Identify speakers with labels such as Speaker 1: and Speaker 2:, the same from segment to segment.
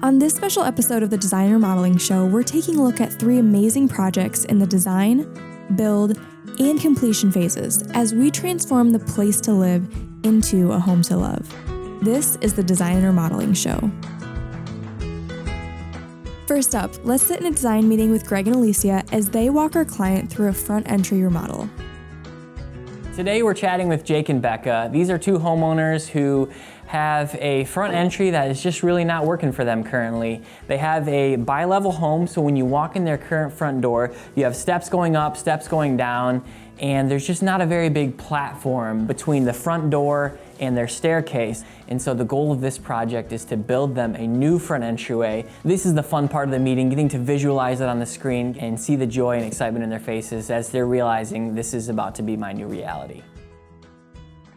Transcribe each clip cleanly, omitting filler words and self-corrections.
Speaker 1: On this special episode of the Design Remodeling Show, we're taking a look at 3 amazing projects in the design, build, and completion phases as we transform the place to live into a home to love. This is the Design Remodeling Show. First up, let's sit in a design meeting with Greg and Alicia as they walk our client through a front entry remodel.
Speaker 2: Today we're chatting with Jake and Becca. These are 2 homeowners who have a front entry that is just really not working for them currently. They have a bi-level home, so when you walk in their current front door, you have steps going up, steps going down, and there's just not a very big platform between the front door and their staircase. And so the goal of this project is to build them a new front entryway. This is the fun part of the meeting, getting to visualize it on the screen and see the joy and excitement in their faces as they're realizing this is about to be my new reality.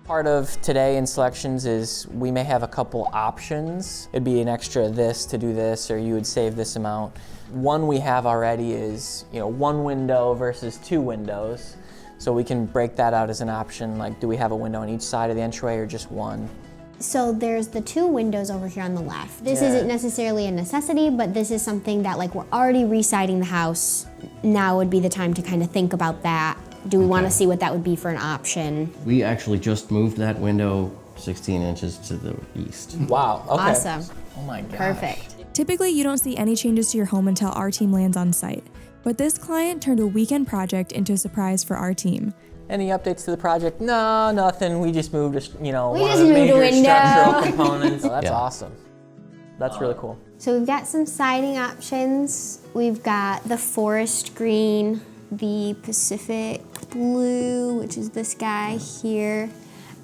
Speaker 2: Part of today in selections is we may have a couple options. It'd be an extra this to do this, or you would save this amount. One we have already is, 1 window versus 2 windows. So we can break that out as an option, like do we have a window on each side of the entryway or just one?
Speaker 3: So there's the 2 windows over here on the left. This isn't necessarily a necessity, but this is something that we're already residing the house. Now would be the time to kind of think about that. Do we want to see what that would be for an option?
Speaker 4: We actually just moved that window 16 inches to the east.
Speaker 2: Wow, okay.
Speaker 3: Awesome.
Speaker 2: Oh my gosh.
Speaker 3: Perfect.
Speaker 1: Typically, you don't see any changes to your home until our team lands on site. But this client turned a weekend project into a surprise for our team.
Speaker 2: Any updates to the project? No, nothing. We just moved, one of
Speaker 3: just
Speaker 2: the
Speaker 3: moved a
Speaker 2: major
Speaker 3: window.
Speaker 2: structural components. That's
Speaker 4: Yeah.
Speaker 2: awesome. That's really cool.
Speaker 3: So we've got some siding options. We've got the forest green, the Pacific blue, which is this guy here.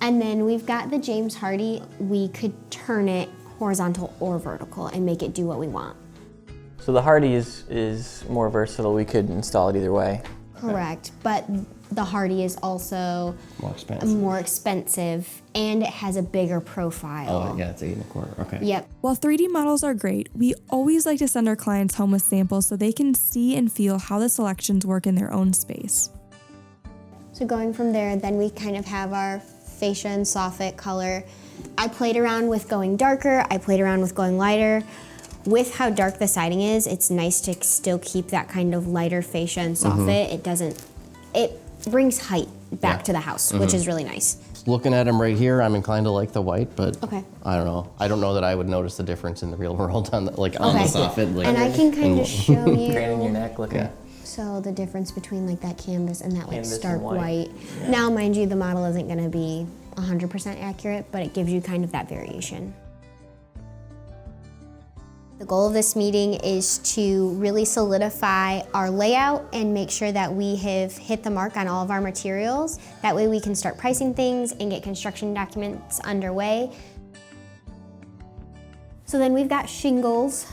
Speaker 3: And then we've got the James Hardy. We could turn it horizontal or vertical and make it do what we want.
Speaker 2: So the Hardy is more versatile. We could install it either way.
Speaker 3: Correct, but the Hardy is also
Speaker 4: More expensive.
Speaker 3: and it has a bigger profile.
Speaker 4: Oh, yeah, it's 8 1/4. Okay.
Speaker 3: Yep.
Speaker 1: While 3D models are great, we always like to send our clients home with samples so they can see and feel how the selections work in their own space.
Speaker 3: So going from there, then we kind of have our fascia and soffit color. I played around with going darker, I played around with going lighter. With how dark the siding is, it's nice to still keep that kind of lighter fascia and soffit. It brings height back to the house, which is really nice.
Speaker 4: Looking at them right here, I'm inclined to like the white, but
Speaker 3: Okay.
Speaker 4: I don't know. I don't know that I would notice the difference in the real world on the soffit.
Speaker 3: And I can kind of show
Speaker 2: Craning your
Speaker 3: you.
Speaker 2: neck, looking.
Speaker 4: Yeah.
Speaker 3: So the difference between that canvas and that
Speaker 2: Canvas and
Speaker 3: stark
Speaker 2: white.
Speaker 3: white.
Speaker 2: Yeah.
Speaker 3: Now, mind you, the model isn't gonna be 100% accurate, but it gives you kind of that variation. The goal of this meeting is to really solidify our layout and make sure that we have hit the mark on all of our materials. That way we can start pricing things and get construction documents underway. So then we've got shingles.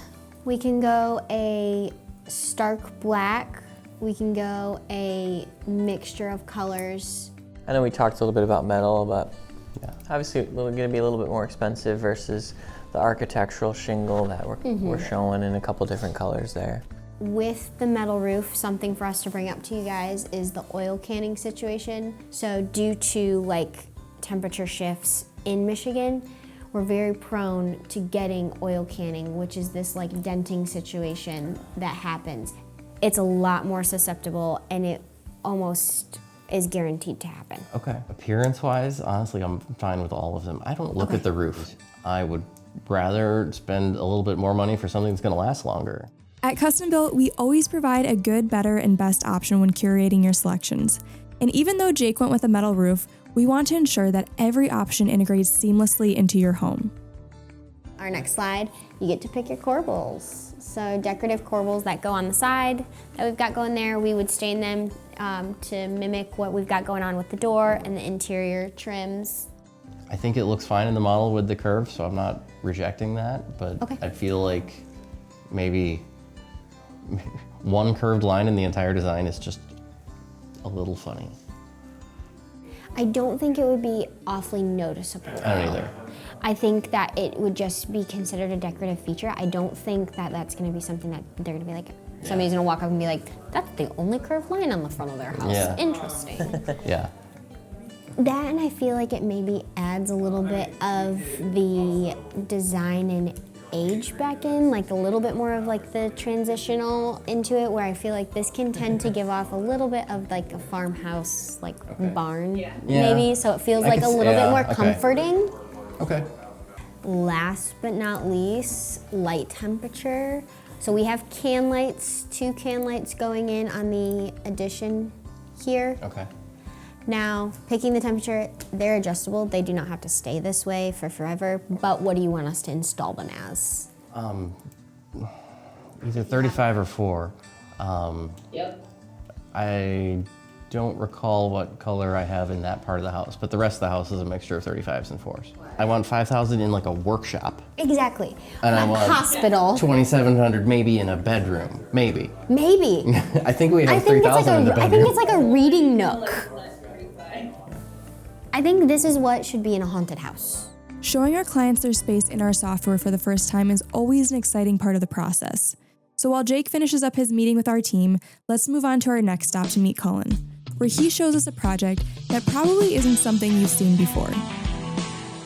Speaker 3: We can go a stark black. We can go a mixture of colors.
Speaker 2: I know we talked a little bit about metal, but obviously it's going to be a little bit more expensive versus the architectural shingle that we're showing in a couple different colors there.
Speaker 3: With the metal roof, something for us to bring up to you guys is the oil canning situation. So due to temperature shifts in Michigan, we're very prone to getting oil canning, which is this denting situation that happens. It's a lot more susceptible and it almost is guaranteed to happen.
Speaker 4: Okay. Appearance-wise, honestly, I'm fine with all of them. I don't look at the roof. I would rather spend a little bit more money for something that's going to last longer.
Speaker 1: At Custom Built, we always provide a good, better, and best option when curating your selections. And even though Jake went with a metal roof, we want to ensure that every option integrates seamlessly into your home.
Speaker 3: Our next slide, you get to pick your corbels. So decorative corbels that go on the side that we've got going there, we would stain them to mimic what we've got going on with the door and the interior trims.
Speaker 4: I think it looks fine in the model with the curve, so I'm not rejecting that, but
Speaker 3: Okay.
Speaker 4: I feel like maybe one curved line in the entire design is just a little funny.
Speaker 3: I don't think it would be awfully noticeable.
Speaker 4: I don't either.
Speaker 3: I think that it would just be considered a decorative feature. I don't think that that's going to be something that they're going to be like, somebody's going to walk up and be like, that's the only curved line on the front of their house.
Speaker 4: Yeah.
Speaker 3: Interesting.
Speaker 4: Yeah.
Speaker 3: That, and I feel like it maybe adds a little bit of the design and age back in, like a little bit more of like the transitional into it, where I feel like this can tend to give off a little bit of like a farmhouse, like barn, maybe. So it feels like a little bit more comforting.
Speaker 4: Okay.
Speaker 3: Last but not least, light temperature. So we have can lights, 2 can lights going in on the addition here.
Speaker 4: Okay.
Speaker 3: Now, picking the temperature, they're adjustable. They do not have to stay this way for forever, but what do you want us to install them as?
Speaker 4: Either 35 or 4.
Speaker 5: Yep.
Speaker 4: I don't recall what color I have in that part of the house, but the rest of the house is a mixture of 35s and 4s. I want 5,000 in like a workshop.
Speaker 3: Exactly.
Speaker 4: And I want
Speaker 3: hospital.
Speaker 4: 2,700 maybe in a bedroom, maybe.
Speaker 3: Maybe.
Speaker 4: I think we have 3,000 in the bedroom.
Speaker 3: I think it's like a reading nook. I think this is what should be in a haunted house.
Speaker 1: Showing our clients their space in our software for the first time is always an exciting part of the process. So while Jake finishes up his meeting with our team, let's move on to our next stop to meet Cullen, where he shows us a project that probably isn't something you've seen before.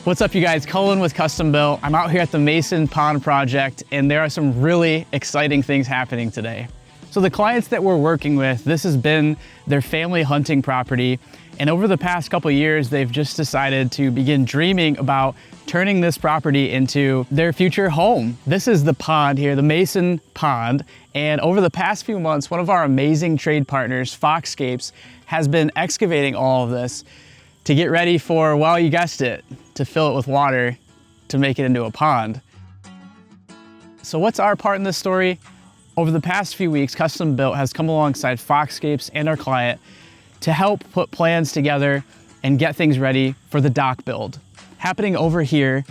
Speaker 6: What's up, you guys? Cullen with Custom Built. I'm out here at the Mason Pond project, and there are some really exciting things happening today. So the clients that we're working with, this has been their family hunting property, and over the past couple of years, they've just decided to begin dreaming about turning this property into their future home. This is the pond here, the Mason Pond, and over the past few months, one of our amazing trade partners, Foxscapes, has been excavating all of this to get ready for, well, you guessed it, to fill it with water to make it into a pond. So what's our part in this story? Over the past few weeks, Custom Built has come alongside Foxscapes and our client to help put plans together and get things ready for the dock build. Happening over here,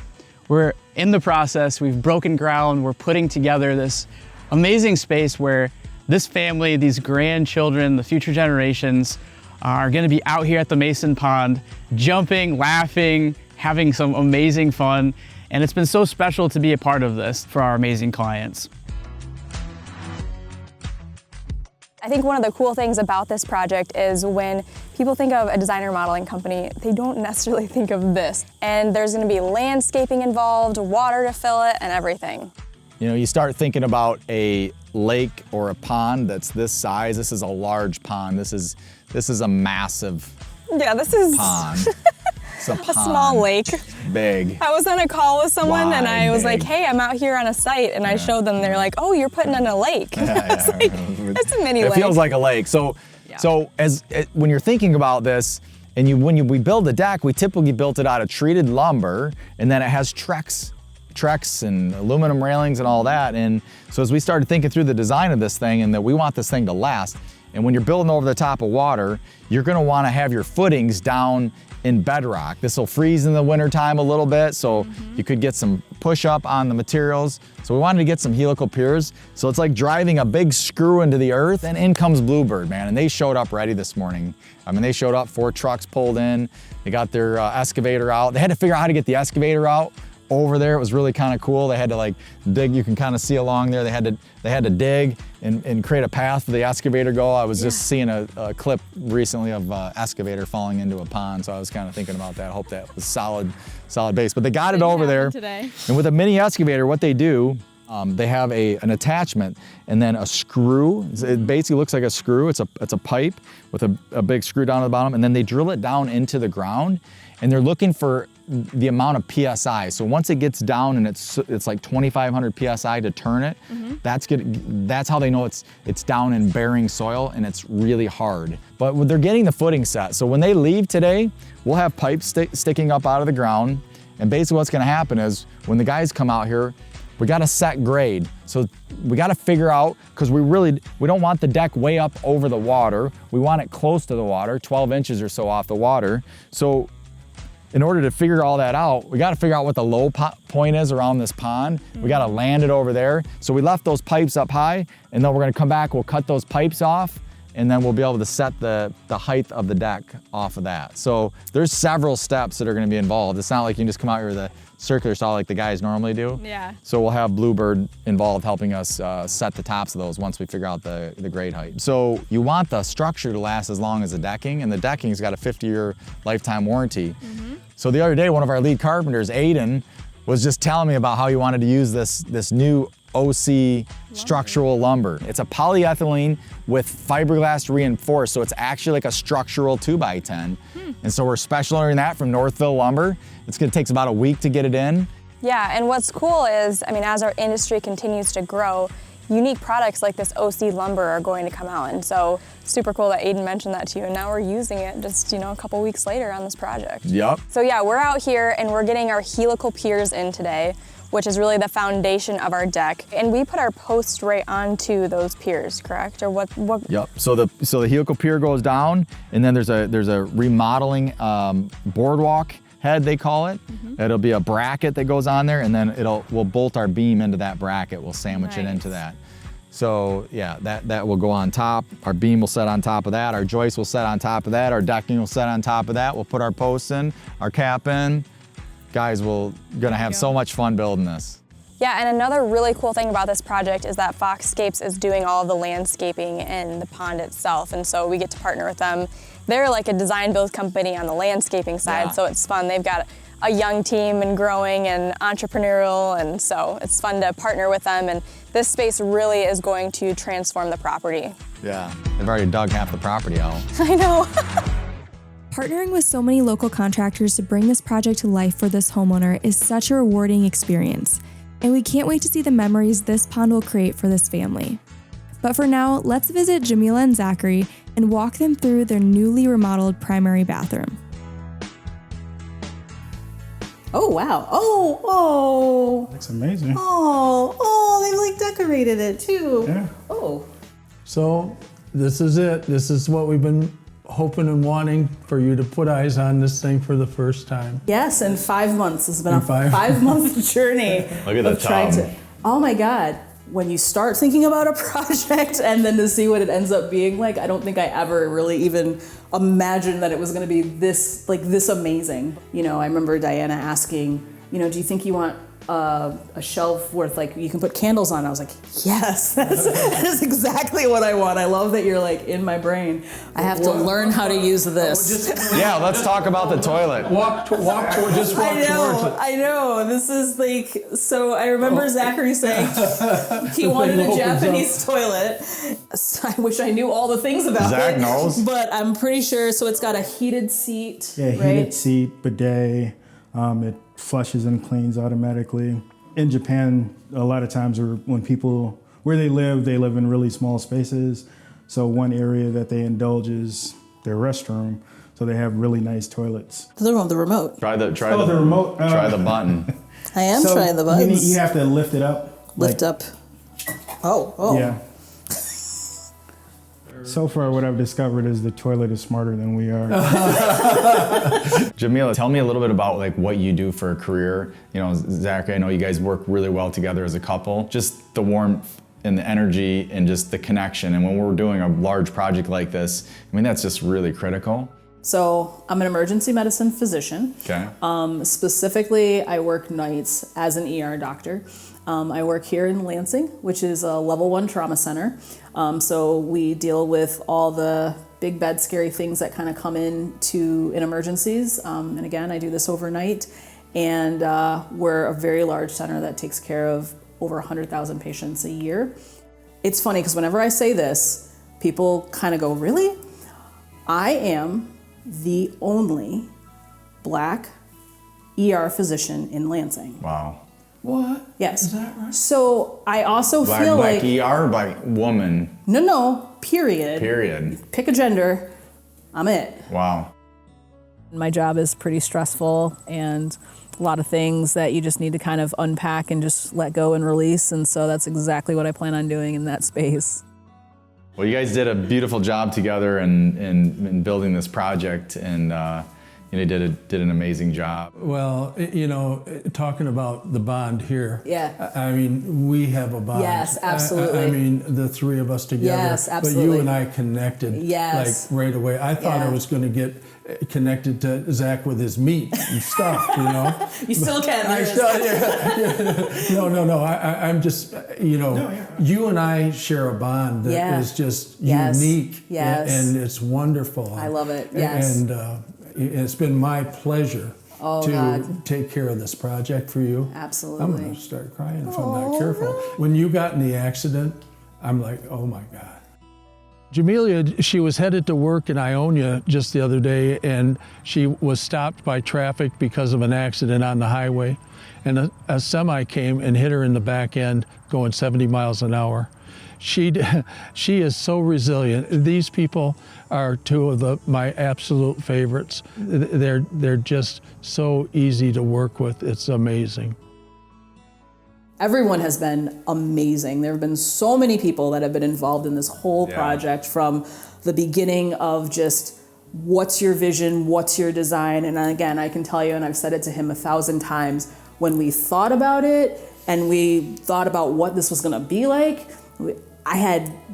Speaker 6: we're in the process, we've broken ground, we're putting together this amazing space where this family, these grandchildren, the future generations, are gonna be out here at the Mason Pond, jumping, laughing, having some amazing fun. And it's been so special to be a part of this for our amazing clients.
Speaker 7: I think one of the cool things about this project is when people think of a designer modeling company, they don't necessarily think of this. And there's gonna be landscaping involved, water to fill it, and everything.
Speaker 8: You know, you start thinking about a lake or a pond that's this size. This is a large pond. This is a massive
Speaker 7: this is
Speaker 8: pond. It's a pond.
Speaker 7: a small lake.
Speaker 8: Big.
Speaker 7: I was on a call with someone and I was
Speaker 8: big.
Speaker 7: like, hey, I'm out here on a site, and I showed them, they're like, oh, you're putting in a lake. It's like, it's a mini lake.
Speaker 8: It feels like a lake. So when you're thinking about this, and when we build a deck, we typically built it out of treated lumber, and then it has Trex and aluminum railings and all that. And so as we started thinking through the design of this thing, and that we want this thing to last, and when you're building over the top of water, you're gonna wanna have your footings down in bedrock. This will freeze in the wintertime a little bit, so you could get some push up on the materials. So we wanted to get some helical piers. So it's like driving a big screw into the earth, and in comes Bluebird, man. And they showed up ready this morning. I mean, they showed up, 4 trucks pulled in. They got their excavator out. They had to figure out how to get the excavator out over there. It was really kind of cool. They had to like dig, you can kind of see along there. They had to dig and create a path for the excavator to go. I was just seeing a clip recently of excavator falling into a pond, so I was kind of thinking about that. I hope that was solid base. But they got it over there. Today. And with a mini excavator, what they do, they have an attachment and then a screw. It basically looks like a screw. It's a pipe with a big screw down at the bottom, and then they drill it down into the ground, and they're looking for the amount of PSI. So once it gets down and it's like 2,500 PSI to turn it, that's how they know it's down in bearing soil and it's really hard. But they're getting the footing set. So when they leave today, we'll have pipes sticking up out of the ground. And basically what's gonna happen is when the guys come out here, we got to set grade. So we got to figure out, because we don't want the deck way up over the water. We want it close to the water, 12 inches or so off the water. So in order to figure all that out, we got to figure out what the low point is around this pond. We got to land it over there. So we left those pipes up high, and then we're going to come back, we'll cut those pipes off, and then we'll be able to set the height of the deck off of that. So there's several steps that are going to be involved. It's not like you can just come out here with a circular saw like the guys normally do.
Speaker 7: Yeah.
Speaker 8: So we'll have Bluebird involved helping us set the tops of those once we figure out the grade height. So you want the structure to last as long as the decking, and the decking's got a 50-year lifetime warranty. So the other day, one of our lead carpenters, Aiden, was just telling me about how he wanted to use this new OC structural lumber. It's a polyethylene with fiberglass reinforced, so it's actually like a structural 2x10. And so we're special ordering that from Northville Lumber. It takes about a week to get it in.
Speaker 7: Yeah, and what's cool is, I mean, as our industry continues to grow, unique products like this OC lumber are going to come out. And so super cool that Aiden mentioned that to you, and now we're using it just, a couple weeks later on this project.
Speaker 8: Yep.
Speaker 7: So yeah, we're out here and we're getting our helical piers in today, which is really the foundation of our deck. And we put our posts right onto those piers, correct? Or what?
Speaker 8: Yep. So the helical pier goes down, and then there's a remodeling boardwalk head, they call it. It'll be a bracket that goes on there, and then we'll bolt our beam into that bracket. We'll sandwich it into that. So yeah, that will go on top. Our beam will set on top of that. Our joist will set on top of that. Our decking will set on top of that. We'll put our posts in, our cap in. Guys, we're gonna have so much fun building this.
Speaker 7: Yeah, and another really cool thing about this project is that Foxscapes is doing all of the landscaping in the pond itself, and so we get to partner with them. They're like a design build company on the landscaping side, so it's fun. They've got a young team and growing and entrepreneurial, and so it's fun to partner with them, and this space really is going to transform the property.
Speaker 8: Yeah, they've already dug half the property out.
Speaker 7: I know.
Speaker 1: Partnering with so many local contractors to bring this project to life for this homeowner is such a rewarding experience, and we can't wait to see the memories this pond will create for this family. But for now, let's visit Jamila and Zachary and walk them through their newly remodeled primary bathroom.
Speaker 9: Oh, wow. Oh.
Speaker 10: Looks amazing.
Speaker 9: Oh, they like decorated it too.
Speaker 10: Yeah.
Speaker 9: Oh.
Speaker 10: So this is it. This is what we've been hoping and wanting for you to put eyes on this thing for the first time.
Speaker 9: Yes, in 5 months. It's been a
Speaker 10: five-
Speaker 9: 5-month journey.
Speaker 8: Look at the tub.
Speaker 9: Oh my God. When you start thinking about a project and then to see what it ends up being like, I don't think I ever really even imagined that it was going to be this amazing. I remember Diana asking, do you think you want a shelf worth, like, you can put candles on? I was like, yes, that is exactly what I want. I love that you're like in my brain. I have to learn how to use this.
Speaker 8: Yeah, let's talk about the toilet.
Speaker 10: Walk towards it.
Speaker 9: I know. This is like, so I remember Zachary saying he wanted a Japanese toilet. So I wish I knew all the things about
Speaker 8: Zach
Speaker 9: it.
Speaker 8: knows.
Speaker 9: But I'm pretty sure, so it's got a heated seat,
Speaker 10: Yeah,
Speaker 9: right?
Speaker 10: heated seat, bidet. It flushes and cleans automatically. In Japan, a lot of times when people, where they live in really small spaces. So one area that they indulge is their restroom. So they have really nice toilets.
Speaker 9: The remote.
Speaker 8: Try the
Speaker 10: remote.
Speaker 8: Try the button.
Speaker 9: I am trying the buttons.
Speaker 10: You have to lift it up.
Speaker 9: Lift up. Oh.
Speaker 10: Yeah. So far, what I've discovered is the toilet is smarter than we are.
Speaker 8: Jamila, tell me a little bit about like what you do for a career. Zachary, I know you guys work really well together as a couple. Just the warmth and the energy and just the connection. And when we're doing a large project like this, that's just really critical.
Speaker 9: So I'm an emergency medicine physician.
Speaker 8: Okay.
Speaker 9: Specifically, I work nights as an ER doctor. I work here in Lansing, which is a level 1 trauma center. So we deal with all the big, bad, scary things that kind of come in emergencies. And again, I do this overnight. And we're a very large center that takes care of over 100,000 patients a year. It's funny because whenever I say this, people kind of go, really? I am the only Black ER physician in Lansing.
Speaker 8: Wow.
Speaker 10: What?
Speaker 9: Yes.
Speaker 10: Is that right?
Speaker 9: So I also feel
Speaker 8: Black
Speaker 9: like
Speaker 8: ER, Black woman.
Speaker 9: no, period.
Speaker 8: Period.
Speaker 9: Pick a gender, I'm it.
Speaker 8: Wow.
Speaker 9: My job is pretty stressful and a lot of things that you just need to kind of unpack and just let go and release, and so that's exactly what I plan on doing in that space.
Speaker 8: Well, you guys did a beautiful job together in building this project, and did an amazing job.
Speaker 10: Well, talking about the bond here.
Speaker 9: Yeah.
Speaker 10: I mean, we have a bond.
Speaker 9: Yes, absolutely.
Speaker 10: I mean, the three of us together.
Speaker 9: Yes, absolutely.
Speaker 10: But you and I connected.
Speaker 9: Yes.
Speaker 10: Like right away. I thought I was going to get connected to Zach with his meat and stuff,
Speaker 9: You still can.
Speaker 10: No. I'm just, you and I share a bond that is just unique.
Speaker 9: Yes.
Speaker 10: And it's wonderful.
Speaker 9: I love it. Yes.
Speaker 10: And it's been my pleasure
Speaker 9: God.
Speaker 11: take care of this project for you.
Speaker 9: Absolutely.
Speaker 11: I'm going to start crying if I'm not careful. When you got in the accident, I'm like, oh my God. Jamelia, she was headed to work in Ionia just the other day, and she was stopped by traffic because of an accident on the highway. And a semi came and hit her in the back end going 70 miles an hour. She is so resilient. These people are two of my absolute favorites. They're just so easy to work with. It's amazing.
Speaker 9: Everyone has been amazing. There have been so many people that have been involved in this whole project, from the beginning of just what's your vision, what's your design. And again, I can tell you, and I've said it to him 1,000 times, when we thought about it and we thought about what this was gonna be like,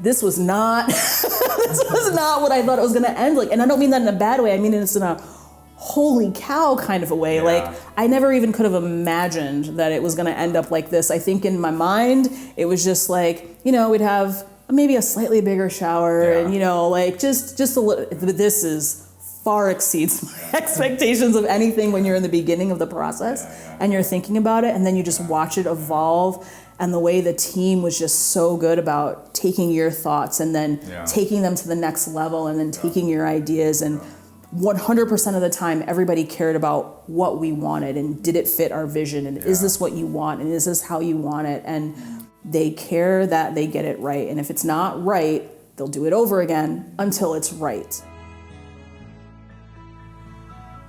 Speaker 9: this was not what I thought it was gonna end like. And I don't mean that in a bad way, I mean it's in a holy cow kind of a way. Like, I never even could have imagined that it was gonna end up like this. I think in my mind, it was just like, we'd have maybe a slightly bigger shower and, like just a little, but this far exceeds my expectations of anything when you're in the beginning of the process and you're thinking about it, and then you just watch it evolve. And the way the team was just so good about taking your thoughts and then taking them to the next level and then taking your ideas, and 100% of the time, everybody cared about what we wanted and did it fit our vision, and is this what you want, and is this how you want it, and they care that they get it right. And if it's not right, they'll do it over again until it's right.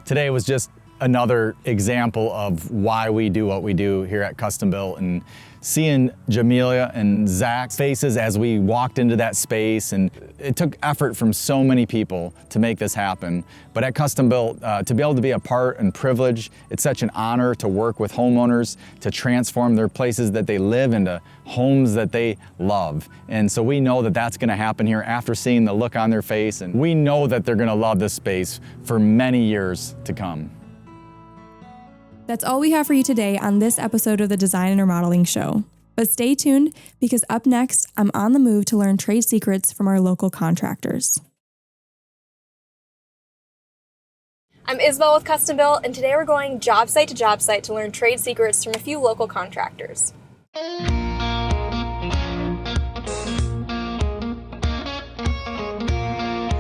Speaker 8: Today was just another example of why we do what we do here at Custom Built, and seeing Jamelia and Zach's faces as we walked into that space, and it took effort from so many people to make this happen. But at Custom Built, to be able to be a part and privilege, it's such an honor to work with homeowners to transform their places that they live into homes that they love. And so we know that that's gonna happen here after seeing the look on their face, and we know that they're gonna love this space for many years to come.
Speaker 1: That's all we have for you today on this episode of the Design and Remodeling Show. But stay tuned, because up next, I'm on the move to learn trade secrets from our local contractors.
Speaker 7: I'm Isabel with Custom Built, and today we're going job site to learn trade secrets from a few local contractors.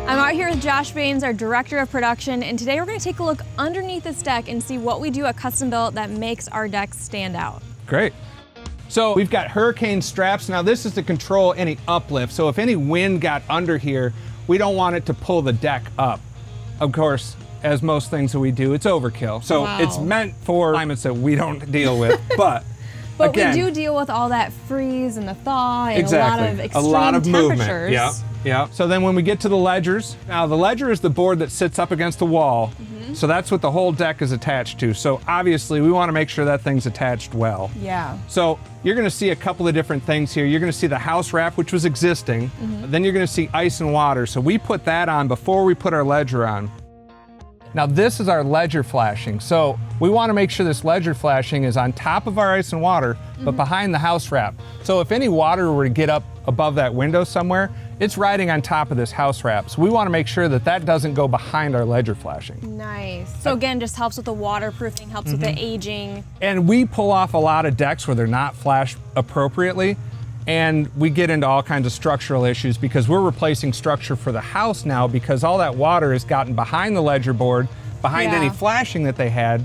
Speaker 7: I'm out here with Josh Baines, our Director of Production, and today we're going to take a look underneath this deck and see what we do at Custom Built that makes our decks stand out.
Speaker 12: Great. So we've got hurricane straps. Now this is to control any uplift. So if any wind got under here, we don't want it to pull the deck up. Of course, as most things that we do, it's overkill. So it's meant for climates that we don't deal with, but again,
Speaker 7: we do deal with all that freeze and the thaw and
Speaker 12: exactly.
Speaker 7: a lot of extreme temperatures.
Speaker 12: Movement. Yeah. So then when we get to the ledgers, now the ledger is the board that sits up against the wall. So that's what the whole deck is attached to. So obviously we want to make sure that thing's attached well.
Speaker 7: Yeah.
Speaker 12: So you're going to see a couple of different things here. You're going to see the house wrap, which was existing. Then you're going to see ice and water. So we put that on before we put our ledger on. Now this is our ledger flashing. So we want to make sure this ledger flashing is on top of our ice and water, but behind the house wrap. So if any water were to get up above that window somewhere, it's riding on top of this house wrap. So we want to make sure that that doesn't go behind our ledger flashing.
Speaker 7: Nice. So again, just helps with the waterproofing, helps with the aging.
Speaker 12: And we pull off a lot of decks where they're not flashed appropriately, and we get into all kinds of structural issues because we're replacing structure for the house now because all that water has gotten behind the ledger board, behind any flashing that they had,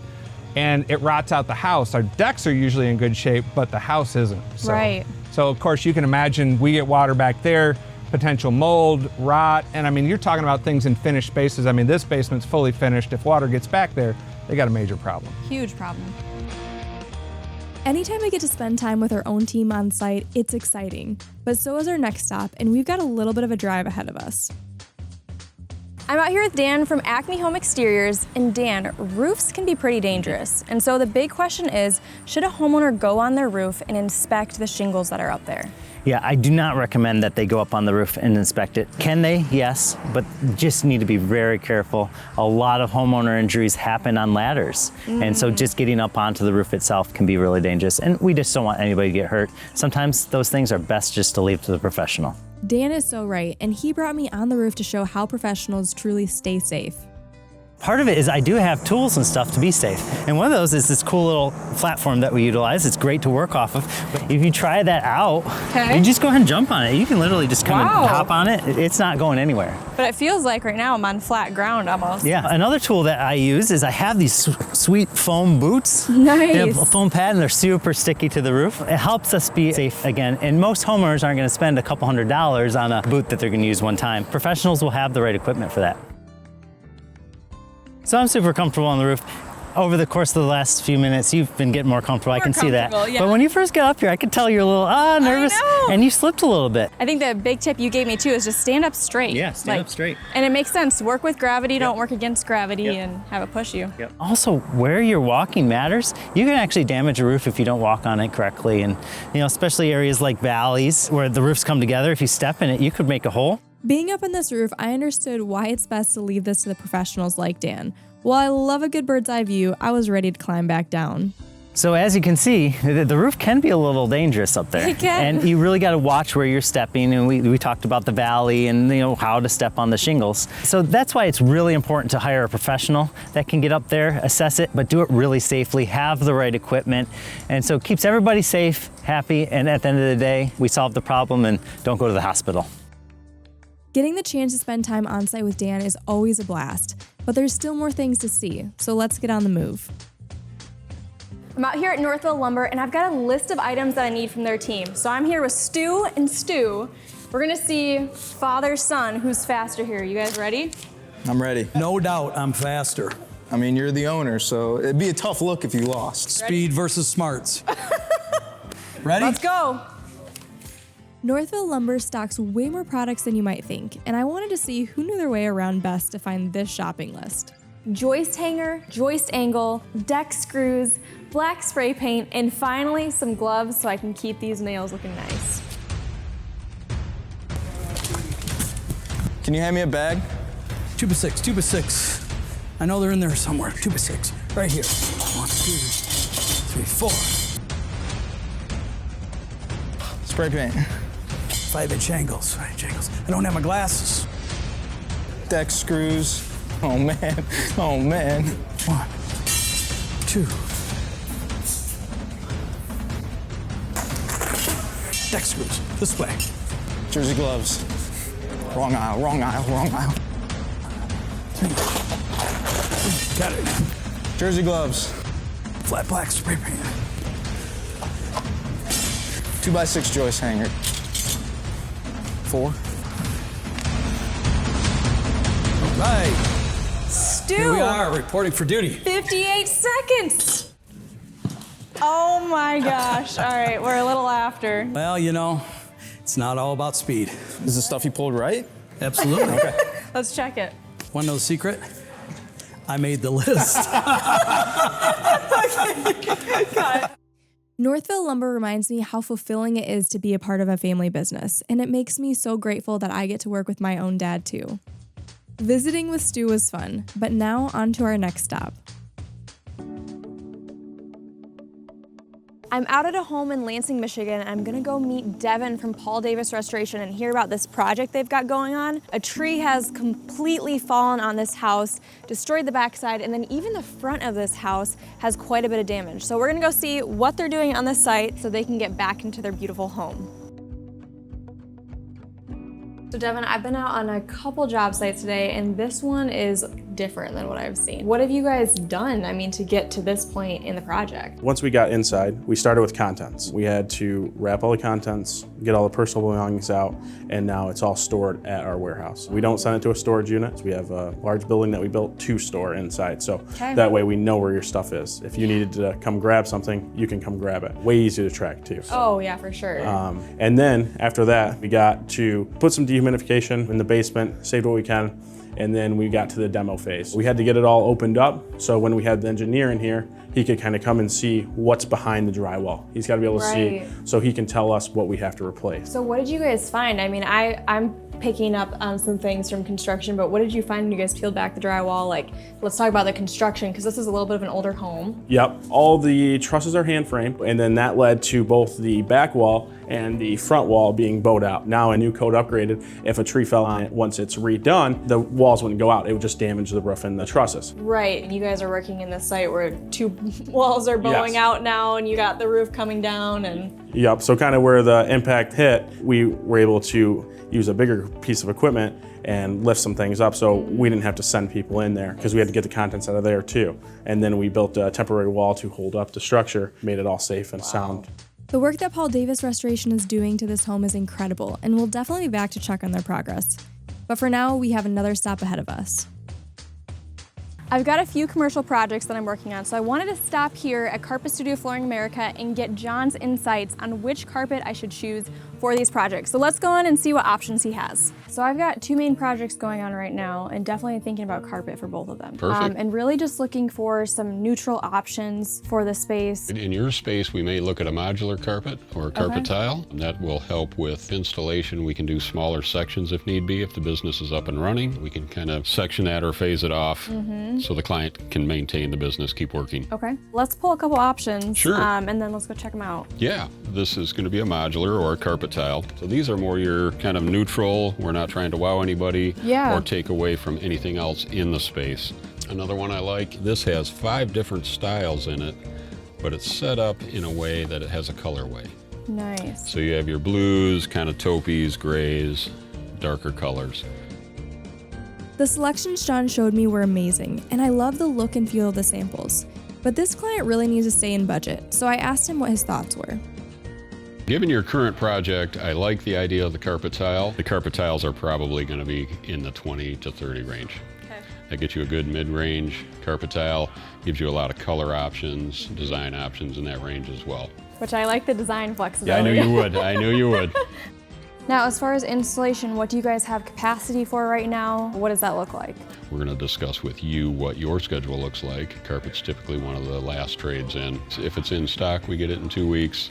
Speaker 12: and it rots out the house. Our decks are usually in good shape, but the house isn't. So,
Speaker 7: right.
Speaker 12: So of course you can imagine we get water back there, potential mold, rot, and I mean, you're talking about things in finished spaces. I mean, this basement's fully finished. If water gets back there, they got a major problem.
Speaker 7: Huge problem.
Speaker 1: Anytime I get to spend time with our own team on site, it's exciting. But so is our next stop, and we've got a little bit of a drive ahead of us.
Speaker 7: I'm out here with Dan from Acme Home Exteriors, and Dan, roofs can be pretty dangerous. And so the big question is, should a homeowner go on their roof and inspect the shingles that are up there?
Speaker 13: Yeah, I do not recommend that they go up on the roof and inspect it. Can they? Yes, but just need to be very careful. A lot of homeowner injuries happen on ladders. And so just getting up onto the roof itself can be really dangerous. And we just don't want anybody to get hurt. Sometimes those things are best just to leave to the professional.
Speaker 1: Dan is so right, and he brought me on the roof to show how professionals truly stay safe.
Speaker 13: Part of it is I do have tools and stuff to be safe. And one of those is this cool little platform that we utilize. It's great to work off of. But if you try that out, you just go ahead and jump on it. You can literally just kind of hop on it. It's not going anywhere.
Speaker 7: But it feels like right now I'm on flat ground almost.
Speaker 13: Yeah, another tool that I use is I have these sweet foam boots.
Speaker 7: Nice.
Speaker 13: They have a foam pad and they're super sticky to the roof. It helps us be safe again. And most homeowners aren't gonna spend a couple $100s on a boot that they're gonna use one time. Professionals will have the right equipment for that. So I'm super comfortable on the roof. Over the course of the last few minutes, you've been getting more comfortable. I can see that.
Speaker 7: Yeah.
Speaker 13: But when you first got up here, I could tell you're a little nervous, and you slipped a little bit.
Speaker 7: I think the big tip you gave me too is just stand up straight.
Speaker 13: Yeah, stand up straight.
Speaker 7: And it makes sense. Work with gravity, don't work against gravity, and have it push you.
Speaker 13: Also, where you're walking matters. You can actually damage a roof if you don't walk on it correctly, and especially areas like valleys where the roofs come together. If you step in it, you could make a hole.
Speaker 1: Being up on this roof, I understood why it's best to leave this to the professionals like Dan. While I love a good bird's eye view, I was ready to climb back down.
Speaker 13: So as you can see, the roof can be a little dangerous up there.
Speaker 7: It can.
Speaker 13: And you really got to watch where you're stepping. And we talked about the valley and how to step on the shingles. So that's why it's really important to hire a professional that can get up there, assess it, but do it really safely, have the right equipment. And so it keeps everybody safe, happy, and at the end of the day, we solve the problem and don't go to the hospital.
Speaker 1: Getting the chance to spend time on site with Dan is always a blast, but there's still more things to see, so let's get on the move.
Speaker 7: I'm out here at Northville Lumber, and I've got a list of items that I need from their team. So I'm here with Stu and Stu. We're gonna see father-son who's faster here. You guys ready?
Speaker 14: I'm ready. No doubt I'm faster. I mean, you're the owner, so it'd be a tough look if you lost. Speed versus smarts. Ready?
Speaker 7: Let's go.
Speaker 1: Northville Lumber stocks way more products than you might think, and I wanted to see who knew their way around best to find this shopping list.
Speaker 7: Joist hanger, joist angle, deck screws, black spray paint, and finally some gloves so I can keep these nails looking nice.
Speaker 14: Can you hand me a bag?
Speaker 15: 2 by 6, 2 by 6. I know they're in there somewhere. 2 by 6, right here. 1, 2, 3, 4.
Speaker 14: Spray paint.
Speaker 15: 5-inch angles, 5-inch angles. I don't have my glasses.
Speaker 14: Deck screws. Oh man, oh man.
Speaker 15: 1, 2. Deck screws, this way.
Speaker 14: Jersey gloves. Wrong aisle, wrong aisle, wrong aisle.
Speaker 15: 3. Got it.
Speaker 14: Jersey gloves.
Speaker 15: Flat black spray paint.
Speaker 14: 2 by 6 joist hanger. 4.
Speaker 15: Right.
Speaker 7: Stu!
Speaker 15: Here we are, reporting for duty.
Speaker 7: 58 seconds! Oh my gosh. All right, we're a little after.
Speaker 15: Well, it's not all about speed.
Speaker 14: Is the stuff you pulled right?
Speaker 15: Absolutely.
Speaker 14: Okay.
Speaker 7: Let's check it.
Speaker 15: Want to know the secret? I made the list.
Speaker 7: Got it.
Speaker 1: Northville Lumber reminds me how fulfilling it is to be a part of a family business, and it makes me so grateful that I get to work with my own dad too. Visiting with Stu was fun, but now on to our next stop.
Speaker 7: I'm out at a home in Lansing, Michigan, and I'm gonna go meet Devin from Paul Davis Restoration and hear about this project they've got going on. A tree has completely fallen on this house, destroyed the backside, and then even the front of this house has quite a bit of damage. So we're gonna go see what they're doing on this site so they can get back into their beautiful home. So Devin, I've been out on a couple job sites today, and this one is different than what I've seen. What have you guys done, to get to this point in the project?
Speaker 16: Once we got inside, we started with contents. We had to wrap all the contents, get all the personal belongings out, and now it's all stored at our warehouse. We don't send it to a storage unit. We have a large building that we built to store inside, so that way we know where your stuff is. If you needed to come grab something, you can come grab it. Way easier to track too.
Speaker 7: Oh yeah, for sure.
Speaker 16: And then after that, we got to put some dehumidification in the basement, saved what we can, and then we got to the demo phase. We had to get it all opened up, so when we had the engineer in here, he could kind of come and see what's behind the drywall. He's got to be able to see, so he can tell us what we have to replace.
Speaker 7: So what did you guys find? I'm picking up on some things from construction, but what did you find when you guys peeled back the drywall? Like, let's talk about the construction, because this is a little bit of an older home.
Speaker 16: Yep, all the trusses are hand framed, and then that led to both the back wall and the front wall being bowed out. Now a new code upgraded, if a tree fell on it once it's redone, the walls wouldn't go out, it would just damage the roof and the trusses.
Speaker 7: Right, and you guys are working in this site where 2 walls are bowing out now, and you got the roof coming down, and...
Speaker 16: Yep, so kind of where the impact hit, we were able to use a bigger piece of equipment and lift some things up, so we didn't have to send people in there because we had to get the contents out of there too. And then we built a temporary wall to hold up the structure, made it all safe and sound.
Speaker 1: The work that Paul Davis Restoration is doing to this home is incredible, and we'll definitely be back to check on their progress. But for now, we have another stop ahead of us. I've got a few commercial projects that I'm working on, so I wanted to stop here at Carpet Studio Flooring America and get John's insights on which carpet I should choose for these projects. So let's go in and see what options he has. So I've got 2 main projects going on right now, and definitely thinking about carpet for both of them.
Speaker 17: Perfect.
Speaker 1: And really just looking for some neutral options for the space.
Speaker 17: In your space, we may look at a modular carpet or a carpet tile. That will help with installation. We can do smaller sections if need be. If the business is up and running, we can kind of section that or phase it off so the client can maintain the business, keep working.
Speaker 1: Okay, let's pull a couple options.
Speaker 17: Sure.
Speaker 1: And then let's go check them out.
Speaker 17: Yeah, this is going to be a modular or a carpet tile. So these are more your kind of neutral. We're not trying to wow anybody or take away from anything else in the space. Another one I like, this has 5 different styles in it, but it's set up in a way that it has a colorway.
Speaker 1: Nice.
Speaker 17: So you have your blues, kind of taupees, grays, darker colors.
Speaker 1: The selections John showed me were amazing, and I love the look and feel of the samples. But this client really needs to stay in budget, so I asked him what his thoughts were.
Speaker 17: Given your current project, I like the idea of the carpet tile. The carpet tiles are probably going to be in the 20 to 30 range.
Speaker 1: Okay.
Speaker 17: That gets you a good mid-range carpet tile, gives you a lot of color options, design options in that range as well.
Speaker 1: Which I like the design flexibility.
Speaker 17: Yeah, I knew you would. I knew you would.
Speaker 1: Now, as far as installation, what do you guys have capacity for right now? What does that look like?
Speaker 17: We're going to discuss with you what your schedule looks like. Carpet's typically one of the last trades in. If it's in stock, we get it in 2 weeks.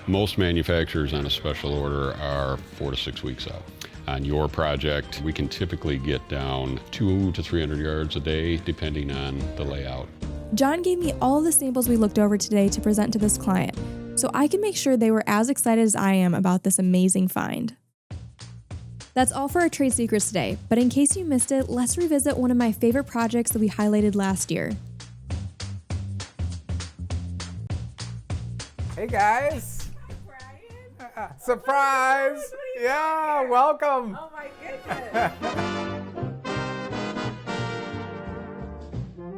Speaker 17: Most manufacturers on a special order are 4 to 6 weeks out. On your project, we can typically get down 200 to 300 yards a day, depending on the layout.
Speaker 1: John gave me all the samples we looked over today to present to this client, so I can make sure they were as excited as I am about this amazing find. That's all for our trade secrets today, but in case you missed it, let's revisit one of my favorite projects that we highlighted last year.
Speaker 18: Hey guys! Surprise! Yeah, welcome!
Speaker 19: Oh my goodness!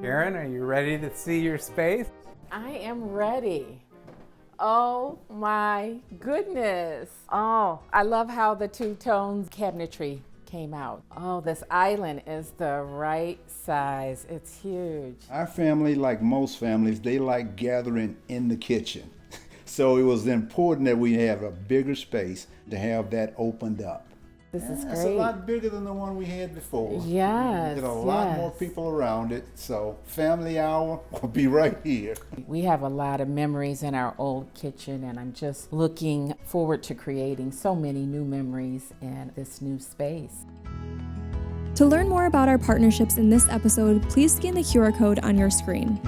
Speaker 18: Karen, are you ready to see your space?
Speaker 19: I am ready. Oh my goodness. Oh, I love how the two-tone cabinetry came out. Oh, this island is the right size. It's huge.
Speaker 20: Our family, like most families, they like gathering in the kitchen. So it was important that we have a bigger space to have that opened up.
Speaker 19: This is great.
Speaker 20: It's a lot bigger than the one we had before.
Speaker 19: Yes,
Speaker 20: There's a lot more people around it, so family hour will be right here.
Speaker 19: We have a lot of memories in our old kitchen, and I'm just looking forward to creating so many new memories in this new space.
Speaker 1: To learn more about our partnerships in this episode, please scan the QR code on your screen.